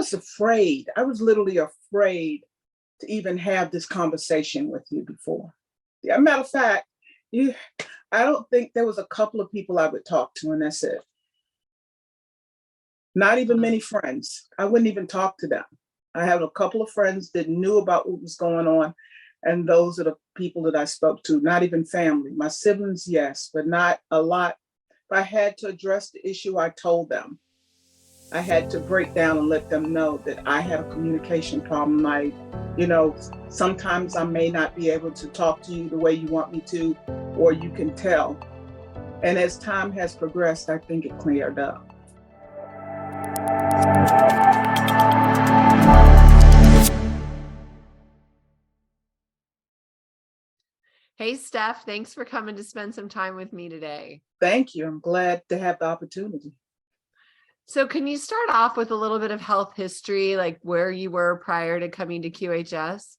was afraid. I was literally afraid to even have this conversation with you before. Yeah, matter of fact, I don't think there was a couple of people I would talk to, and that's it. Not even many friends. I wouldn't even talk to them. I had a couple of friends that knew about what was going on, and those are the people that I spoke to, not even family. My siblings, yes, but not a lot. If I had to address the issue, I told them. I had to break down and let them know that I had a communication problem. Sometimes I may not be able to talk to you the way you want me to, or you can tell. And as time has progressed, I think it cleared up. Hey, Steph, thanks for coming to spend some time with me today. Thank you. I'm glad to have the opportunity. So can you start off with a little bit of health history, like where you were prior to coming to QHS?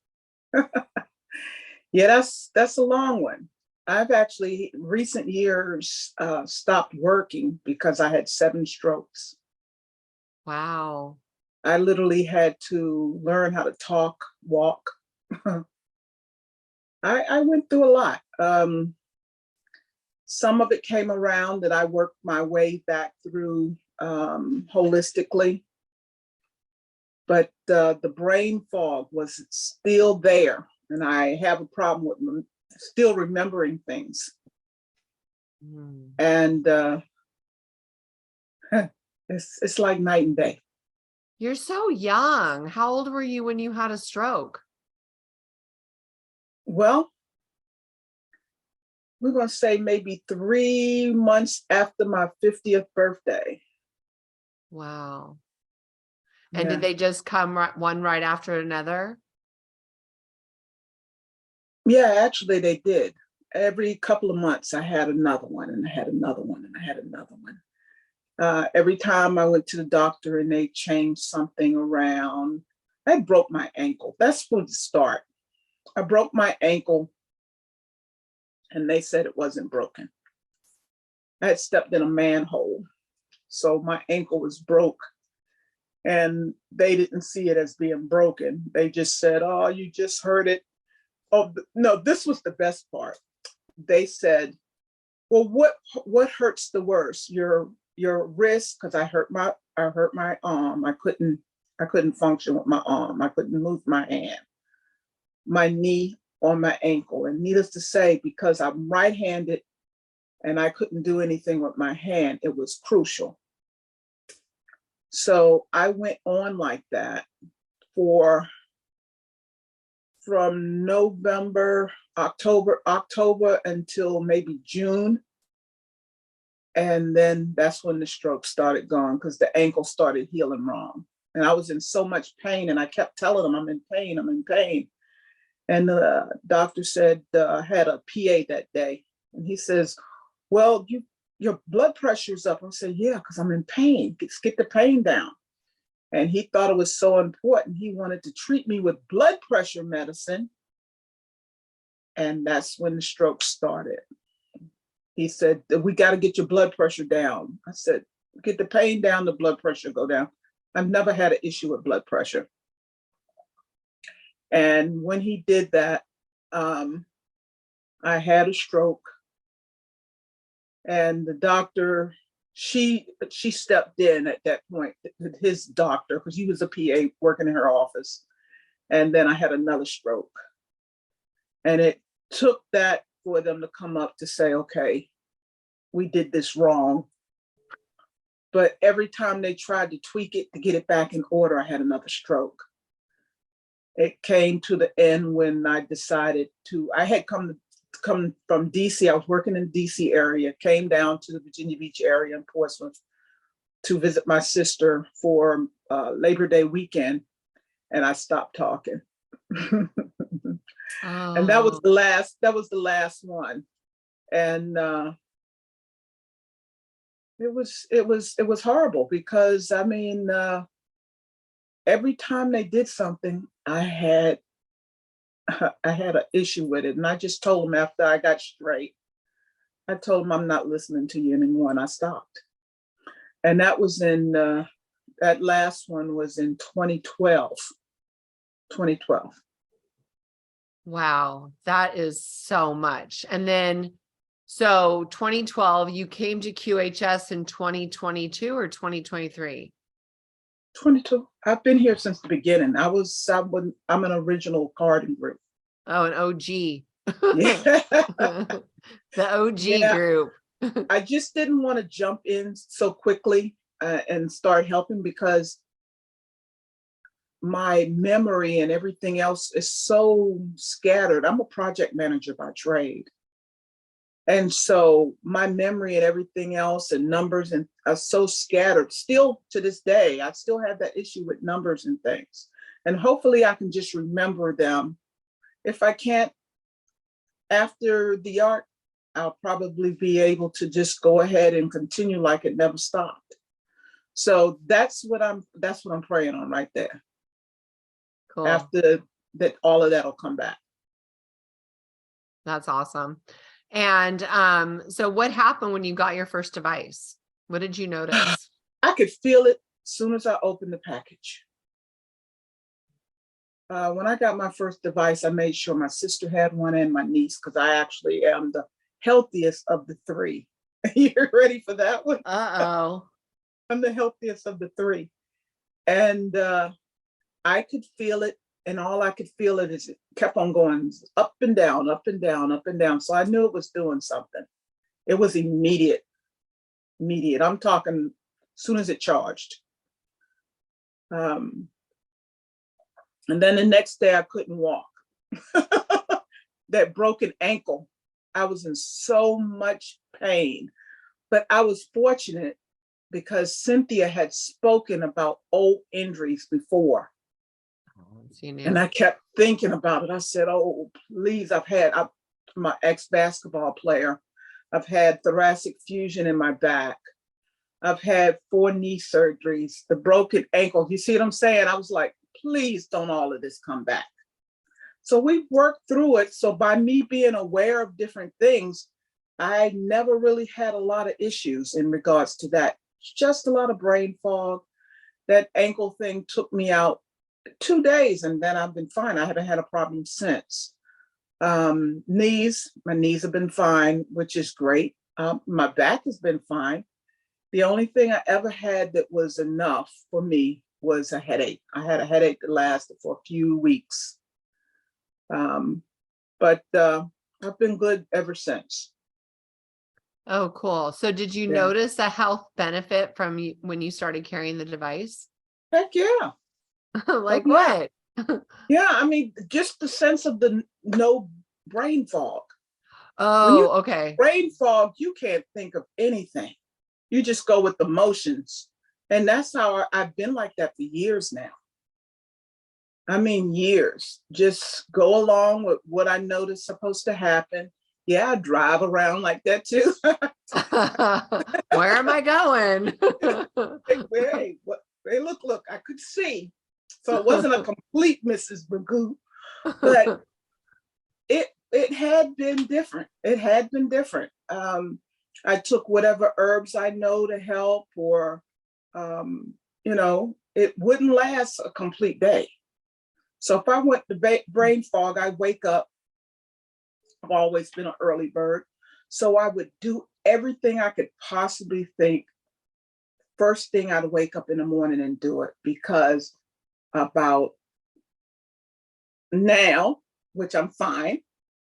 Yeah, that's a long one. I've actually, recent years, stopped working because I had 7 strokes. Wow. I literally had to learn how to talk, walk. I went through a lot. Some of it came around that I worked my way back through holistically, but the brain fog was still there, and I have a problem with still remembering things. And it's like night and day. You're so young. How old were you when you had a stroke? Well, we're going to say maybe 3 months after my 50th birthday. Wow. And Yeah. did they just come one right after another? Yeah, actually they did. Every couple of months I had another one, and I had another one, and I had another one. Every time I went to the doctor and they changed something around, I broke my ankle. That's for the start. I broke my ankle and they said it wasn't broken. I had stepped in a manhole, so my ankle was broke, and they didn't see it as being broken. They just said, "Oh, you just hurt it." Oh, no, this was the best part. They said, "Well, what hurts the worst? Your wrist?" Because I hurt my arm. I couldn't function with my arm. I couldn't move my hand. My knee or my ankle. And needless to say, because I'm right-handed and I couldn't do anything with my hand, it was crucial. So I went on like that from October until maybe June. And then that's when the stroke started going, because the ankle started healing wrong. And I was in so much pain, and I kept telling them, I'm in pain, I'm in pain. And the doctor said, I had a PA that day, and he says, "Well, your blood pressure's up." I said, "Yeah, because I'm in pain. Get the pain down." And he thought it was so important. He wanted to treat me with blood pressure medicine. And that's when the stroke started. He said, "We got to get your blood pressure down." I said, "Get the pain down, the blood pressure go down." I've never had an issue with blood pressure. And when he did that, I had a stroke. And the doctor, she stepped in at that point, his doctor, because he was a PA working in her office. And then I had another stroke. And it took that for them to come up to say, "Okay, we did this wrong." But every time they tried to tweak it to get it back in order, I had another stroke. It came to the end when I decided I had come from DC. I was working in the DC area, came down to the Virginia Beach area in Portsmouth to visit my sister for Labor Day weekend, and I stopped talking. And that was the last one. And it was horrible, because I mean, every time they did something, I had an issue with it. And I just told them, after I got straight, I told them, "I'm not listening to you anymore," and I stopped. And that was in that last one was in 2012. 2012. Wow, that is so much. And then, so 2012, you came to QHS in 2022 or 2023? 22. I've been here since the beginning. I'm an original carding group. Oh, an OG. Yeah. The OG Yeah. group. I just didn't want to jump in so quickly and start helping because my memory and everything else is so scattered. I'm a project manager by trade. And so my memory and everything else and numbers and are so scattered. Still to this day, I still have that issue with numbers and things. And hopefully I can just remember them. If I can't after the art, I'll probably be able to just go ahead and continue like it never stopped. So that's what I'm praying on right there. Cool. After that, all of that will come back. That's awesome. And so what happened when you got your first device? What did you notice? I could feel it as soon as I opened the package. When I got my first device, I made sure my sister had one and my niece, because I actually am the healthiest of the three. You ready for that one? Uh-oh. I'm the healthiest of the three. And I could feel it. And all I could feel it is it kept on going up and down, up and down, up and down. So I knew it was doing something. It was immediate. I'm talking as soon as it charged. And then the next day I couldn't walk. That broken ankle, I was in so much pain. But I was fortunate because Cynthia had spoken about old injuries before. And I kept thinking about it. I said, oh, please, I'm my ex-basketball player. I've had thoracic fusion in my back. I've had 4 knee surgeries, the broken ankle. You see what I'm saying? I was like, please don't all of this come back. So we worked through it. So by me being aware of different things, I never really had a lot of issues in regards to that. Just a lot of brain fog. That ankle thing took me out 2 days and then I've been fine. I haven't had a problem since. My knees have been fine, which is great. My back has been fine. The only thing I ever had that was enough for me was a headache. I had a headache that lasted for a few weeks. But I've been good ever since. Oh, cool. So did you notice a health benefit from when you started carrying the device? Heck yeah. Like what? Yeah, I mean, just the sense of the no brain fog. Oh, okay. Brain fog, you can't think of anything. You just go with the motions. And that's how I've been like that for years now. I mean, years. Just go along with what I know is supposed to happen. Yeah, I drive around like that too. Where am I going? Hey, look, I could see. So it wasn't a complete Mrs. Magoo, but it had been different. It had been different. I took whatever herbs I know to help, or it wouldn't last a complete day. So if I went to brain fog, I wake up. I've always been an early bird. So I would do everything I could possibly think. First thing, I'd wake up in the morning and do it, because about now, which I'm fine,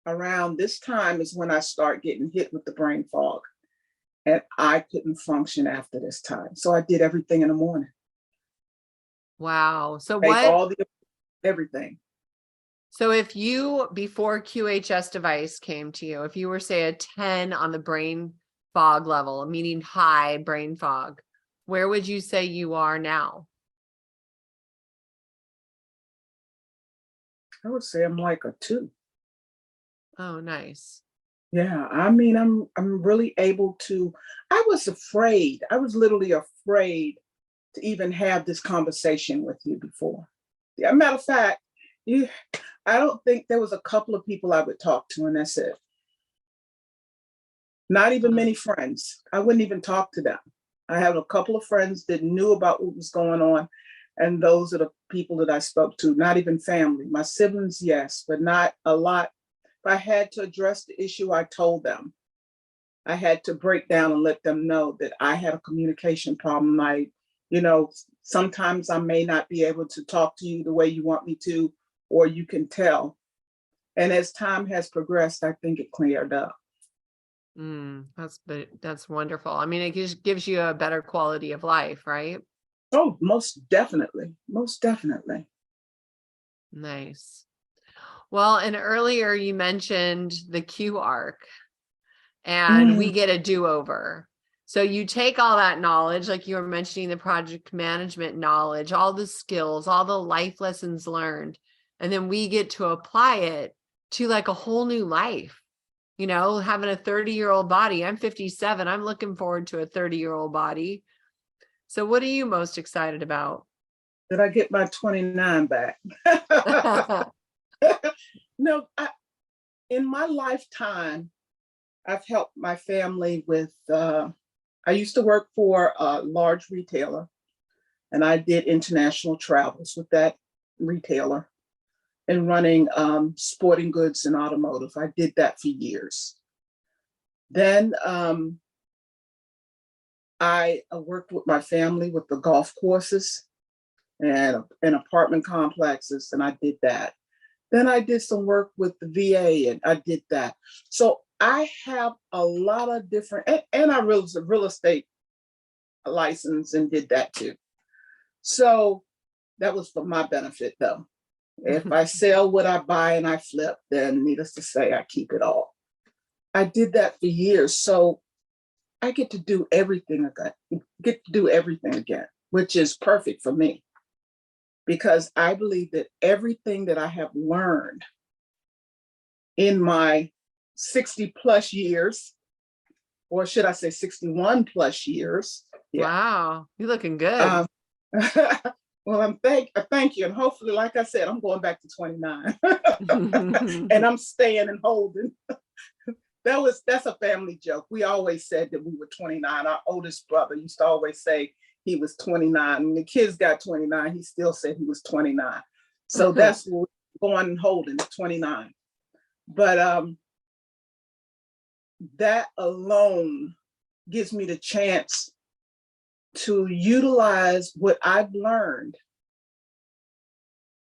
around this time is when I start getting hit with the brain fog. And I couldn't function after this time. So I did everything in the morning. Wow. So everything. So if you, before QHS device came to you, if you were, say, a 10 on the brain fog level, meaning high brain fog, where would you say you are now? I would say I'm like a 2. Oh, nice. Yeah, I mean, I'm really able to. I was afraid. I was literally afraid to even have this conversation with you before. Yeah, matter of fact, I don't think there was a couple of people I would talk to, and that's it. Not even many friends. I wouldn't even talk to them. I have a couple of friends that knew about what was going on. And those are the people that I spoke to, not even family. My siblings, yes, but not a lot. If I had to address the issue, I told them. I had to break down and let them know that I had a communication problem. Sometimes I may not be able to talk to you the way you want me to, or you can tell. And as time has progressed, I think it cleared up. That's wonderful. I mean, it just gives you a better quality of life, right? Oh, most definitely. Most definitely. Nice. Well, and earlier you mentioned the Q arc, and we get a do-over. So you take all that knowledge, like you were mentioning, the project management knowledge, all the skills, all the life lessons learned, and then we get to apply it to like a whole new life. Having a 30-year-old body. I'm 57. I'm looking forward to a 30-year-old body. So what are you most excited about? Did I get my 29 back? No, in my lifetime, I've helped my family with, I used to work for a large retailer, and I did international travels with that retailer and running sporting goods and automotive. I did that for years. Then I worked with my family with the golf courses and apartment complexes, and I did that. Then I did some work with the VA, and I did that. So I have a lot of different, and I was a real estate license and did that too. So that was for my benefit, though. If I sell what I buy and I flip, then needless to say, I keep it all. I did that for years. So I get to do everything again, which is perfect for me. Because I believe that everything that I have learned in my 60 plus years, or should I say 61 plus years. Yeah. Wow, you're looking good. Well, thank you. And hopefully, like I said, I'm going back to 29 and I'm staying and holding. That's a family joke. We always said that we were 29. Our oldest brother used to always say he was 29. When the kids got 29, he still said he was 29. So that's what we're going and holding, 29. But that alone gives me the chance to utilize what I've learned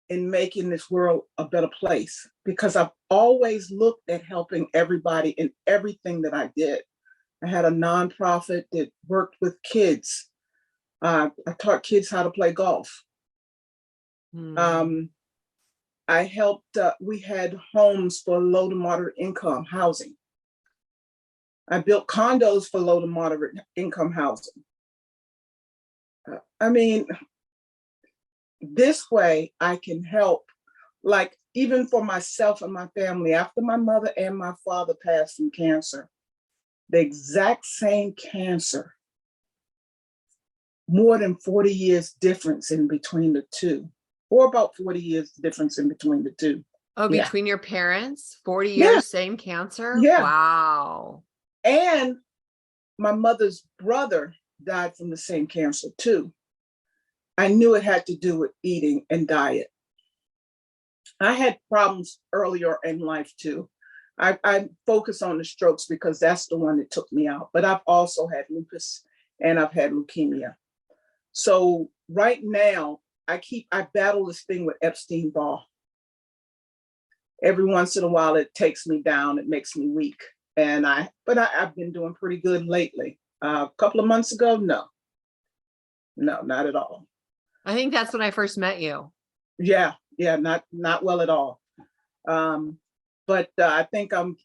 in making this world a better place, because I've always looked at helping everybody in everything that I did. I had a nonprofit that worked with kids. I taught kids how to play golf. I helped, we had homes for low to moderate income housing. I built condos for low to moderate income housing. I mean, this way I can help, like even for myself and my family, after my mother and my father passed from cancer, the exact same cancer, more than 40 years difference in between the two, or about 40 years difference in between the two. Oh, between your parents, 40 years, same cancer? Yeah. Wow. And my mother's brother died from the same cancer too. I knew it had to do with eating and diet. I had problems earlier in life too. I focus on the strokes because that's the one that took me out, but I've also had lupus and I've had leukemia. So right now, I battle this thing with Epstein-Barr. Every once in a while, it takes me down, it makes me weak. But I've been doing pretty good lately. A couple of months ago, no, not at all. I think that's when I first met you. Yeah, not well at all. But I think I'm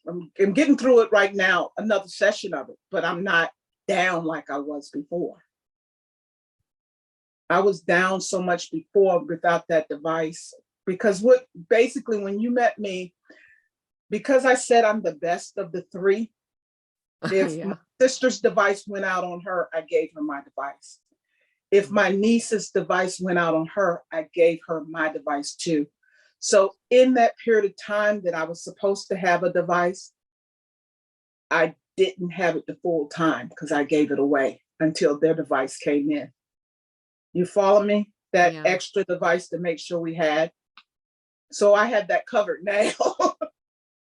getting through it right now, another session of it, but I'm not down like I was before. I was down so much before without that device, because when you met me, because I said I'm the best of the three, if my sister's device went out on her, I gave her my device. If my niece's device went out on her, I gave her my device too. So in that period of time that I was supposed to have a device, I didn't have it the full time because I gave it away. until their device came in. You follow me? That Yeah. extra device to make sure we had. So I had that covered now,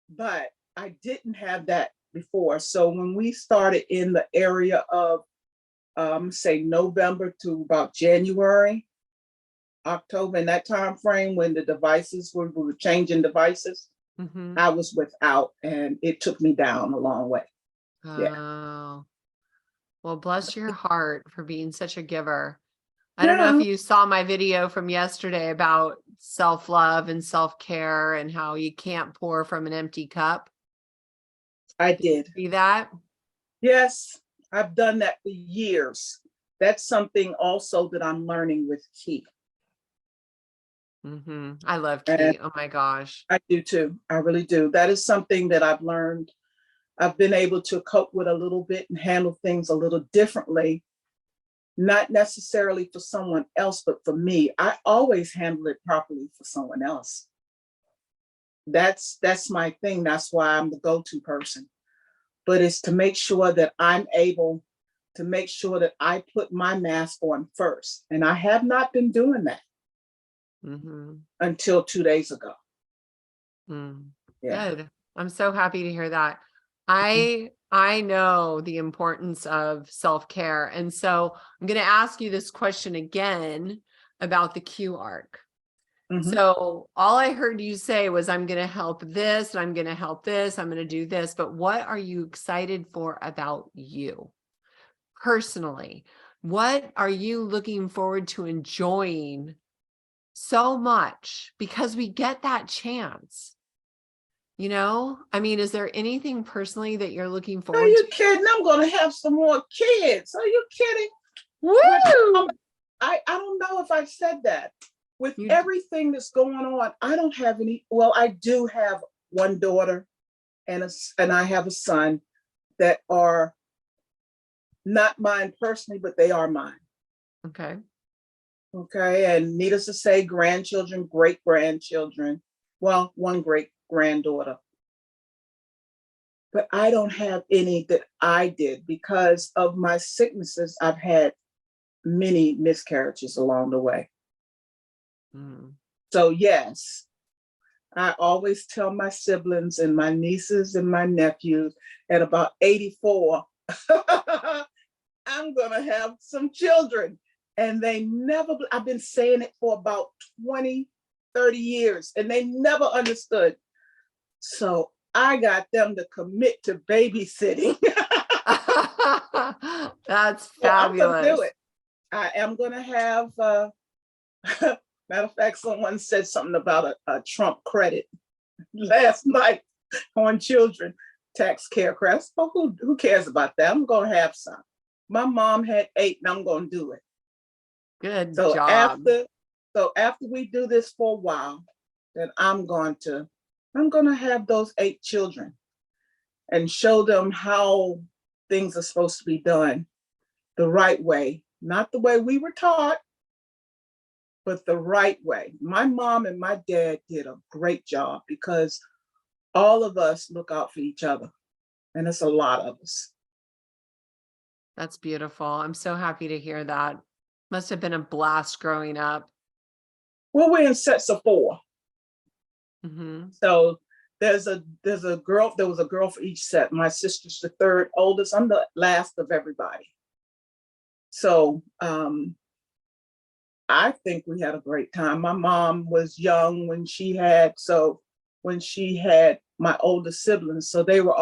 but I didn't have that before. So when we started in the area of, say, November to about January, October, in that time frame when the devices we were changing devices, Mm-hmm. I was without, and it took me down a long way. Yeah. Oh, well, bless your heart for being such a giver. I don't know Yeah, if you saw my video from yesterday about self-love and self-care and how you can't pour from an empty cup. I did. See that? Yes, I've done that for years. That's something also that I'm learning with Key. Mm-hmm. I love And Key. Oh my gosh. I do too. I really do. That is something that I've learned. I've been able to cope with a little bit and handle things a little differently, not necessarily for someone else, but for me. I always handle it properly for someone else. That's my thing. That's why I'm the go-to person. But it's to make sure that I'm able to make sure that I put my mask on first. And I have not been doing that Mm-hmm. until 2 days ago. Mm. Yeah. Good. I'm so happy to hear that. I know the importance of self-care. And so I'm going to ask you this question again about the Q arc. Mhm. So all I heard you say was, I'm going to help this, and I'm going to help this, I'm going to do this. But what are you excited for about you personally? What are you looking forward to enjoying so much? Because we get that chance. You know, I mean, is there anything personally that you're looking Are forward you to? kidding? I'm going to have some more kids. Are you kidding? Woo! I don't know if I've said that. With You, everything that's going on, I don't have any. Well, I do have one daughter and I have a son that are not mine personally, but they are mine. okay. Okay. And needless to say, grandchildren, great grandchildren. Well, one great granddaughter. But I don't have any that I did because of my sicknesses. I've had many miscarriages along the way. Mm. So, yes, I always tell my siblings and my nieces and my nephews at about 84, I'm going to have some children. And they never, I've been saying it for about 20, 30 years, and they never understood. So I got them to commit to babysitting. That's So I'm going to do fabulous. it. I am going to have, matter of fact, someone said something about a Trump credit last night on children tax care credits. But who cares about that? I'm going to have some. My mom had 8 and I'm going to do it. Good So job. after we do this for a while, then I'm going to have those 8 children and show them how things are supposed to be done the right way, not the way we were taught, but the right way. My mom and my dad did a great job because all of us look out for each other, and it's a lot of us. That's beautiful. I'm so happy to hear that. Must have been a blast growing up. Well, we're in sets of 4. Mm-hmm. So there's a girl, there was a girl for each set. My sister's the 3rd oldest. I'm the last of everybody. So I think we had a great time. My mom was young when she had my older siblings. So they were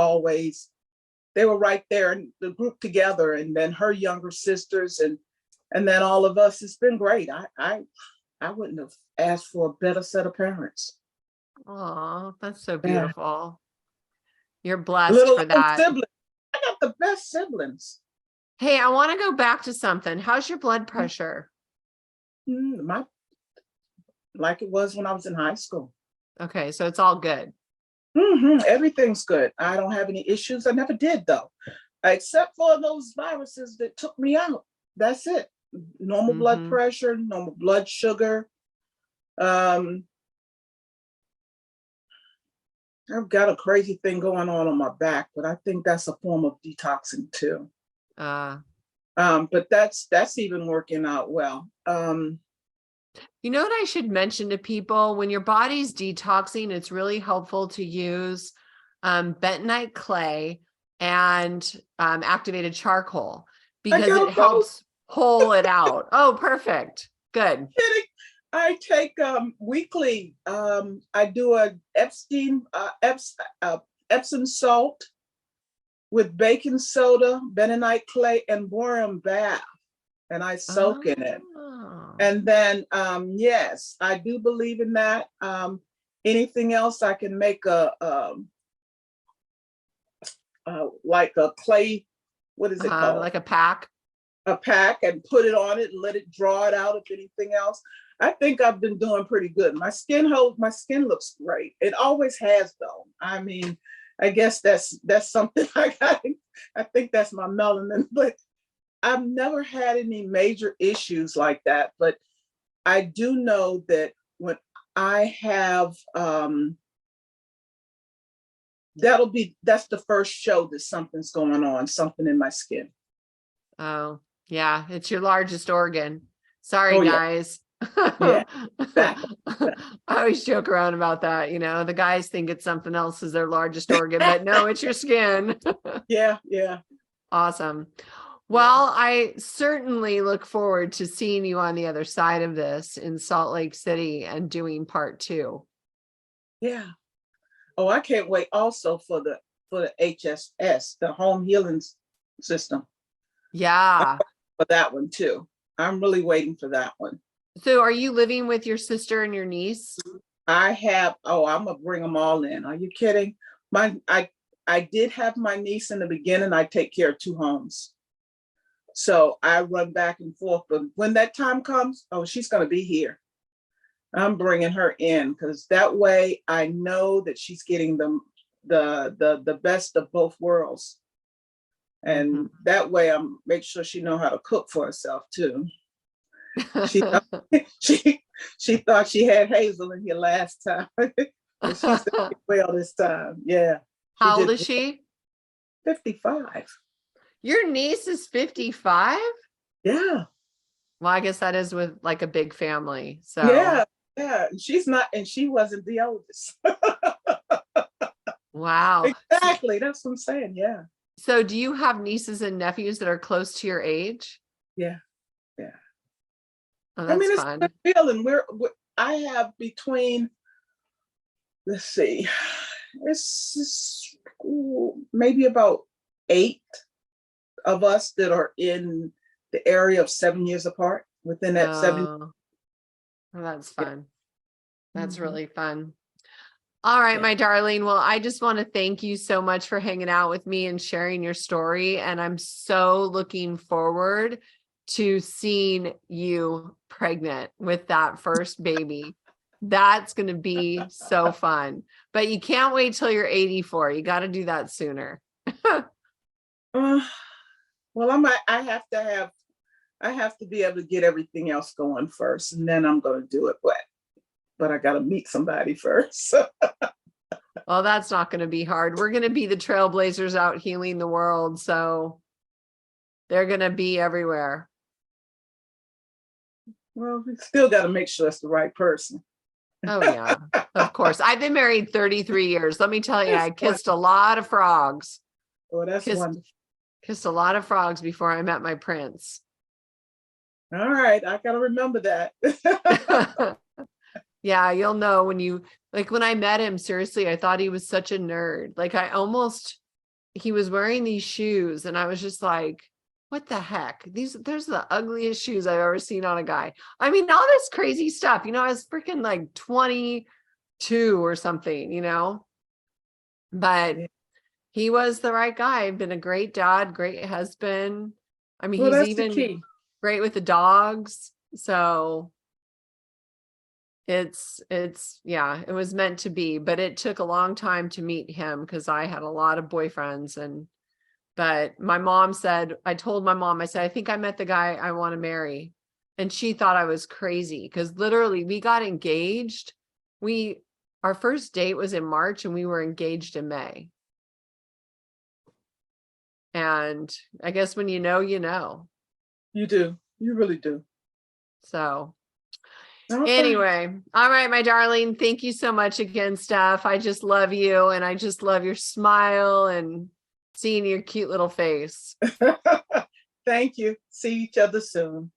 right there in the group together, and then her younger sisters and then all of us. It's been great. I wouldn't have asked for a better set of parents. Oh, that's so Yeah. beautiful. You're blessed Little for old that. siblings. I got the best siblings. Hey, I want to go back to something. How's your blood pressure? Like it was when I was in high school. Okay, so it's all good. Everything's good. I don't have any issues. I never did, though, except for those viruses that took me out. That's it. Normal blood Mm-hmm. pressure, normal blood sugar. I've got a crazy thing going on my back, but I think that's a form of detoxing too. But that's even working out well. You know what I should mention to people? When your body's detoxing, it's really helpful to use bentonite clay and activated charcoal I because it got both. helps pull it out. Oh, perfect. Good. Kidding. I take weekly. I do a Epsom salt with baking soda, bentonite clay, and boron bath, and I soak in it. Oh. And then, yes, I do believe in that. Anything else, I can make like a clay, what is it called? Like a pack. A pack, and put it on it and let it draw it out. If anything else, I think I've been doing pretty good. My skin looks great. It always has, though. I mean, I guess that's something I got. I think that's my melanin, but I've never had any major issues like that. But I do know that when I have, that's the first show that something's going on, something in my skin. Oh, yeah. It's your largest organ. Sorry, guys. Yeah, exactly. I always joke around about that. You know, the guys think it's something else is their largest organ, but no, it's your skin. Yeah. Awesome. Well, I certainly look forward to seeing you on the other side of this in Salt Lake City and doing part 2. Yeah. Oh, I can't wait also for the HSS, the home healing system. Yeah. For that one too. I'm really waiting for that one. So are you living with your sister and your niece? I'm gonna bring them all in. Are you kidding? I did have my niece in the beginning. I take care of 2 homes. So I run back and forth, but when that time comes, oh, she's gonna be here. I'm bringing her in because that way I know that she's getting the best of both worlds. And that way I'm make sure she know how to cook for herself too. She she thought she had Hazel in here last time. And she said well this time. Yeah. How old is she? 55. Your niece is 55? Yeah. Well, I guess that is with like a big family. So yeah. She's not, and she wasn't the oldest. Wow. Exactly. That's what I'm saying. Yeah. So do you have nieces and nephews that are close to your age? Yeah. Oh, that's it's fun. a good feeling. I have between, let's see, it's maybe about 8 of us that are in the area of 7 years apart within that 7. Well, that's fun. That's Mhm. really fun. All right, Yeah. my darling. Well, I just want to thank you so much for hanging out with me and sharing your story. And I'm so looking forward to seeing you pregnant with that first baby. That's going to be so fun. But you can't wait till you're 84. You got to do that sooner. Well, I have to be able to get everything else going first, and then I'm going to do it. But I got to meet somebody first. Well, that's not going to be hard. We're going to be the trailblazers out healing the world. So they're going to be everywhere. Well, we still got to make sure it's the right person. Oh, yeah, of course. I've been married 33 years. Let me tell you, I kissed a lot of frogs. Oh, that's wonderful. Kissed a lot of frogs before I met my prince. All right. I got to remember that. Yeah, you'll know when I met him, seriously, I thought he was such a nerd. Like he was wearing these shoes and I was just like, what the heck? There's the ugliest shoes I've ever seen on a guy. I mean, all this crazy stuff, I was freaking like 22 or something, but he was the right guy. Been a great dad, great husband. I mean, he's even great with the dogs. So it was meant to be, but it took a long time to meet him because I had a lot of boyfriends. But my mom said, I told my mom, I said, I think I met the guy I want to marry. And she thought I was crazy because literally we got engaged. Our first date was in March and we were engaged in May. And I guess when you know, you know. You do. You really do. So Okay. anyway, all right, my darling. Thank you so much again, Steph. I just love you, and I just love your smile and seeing your cute little face. Thank you. See each other soon.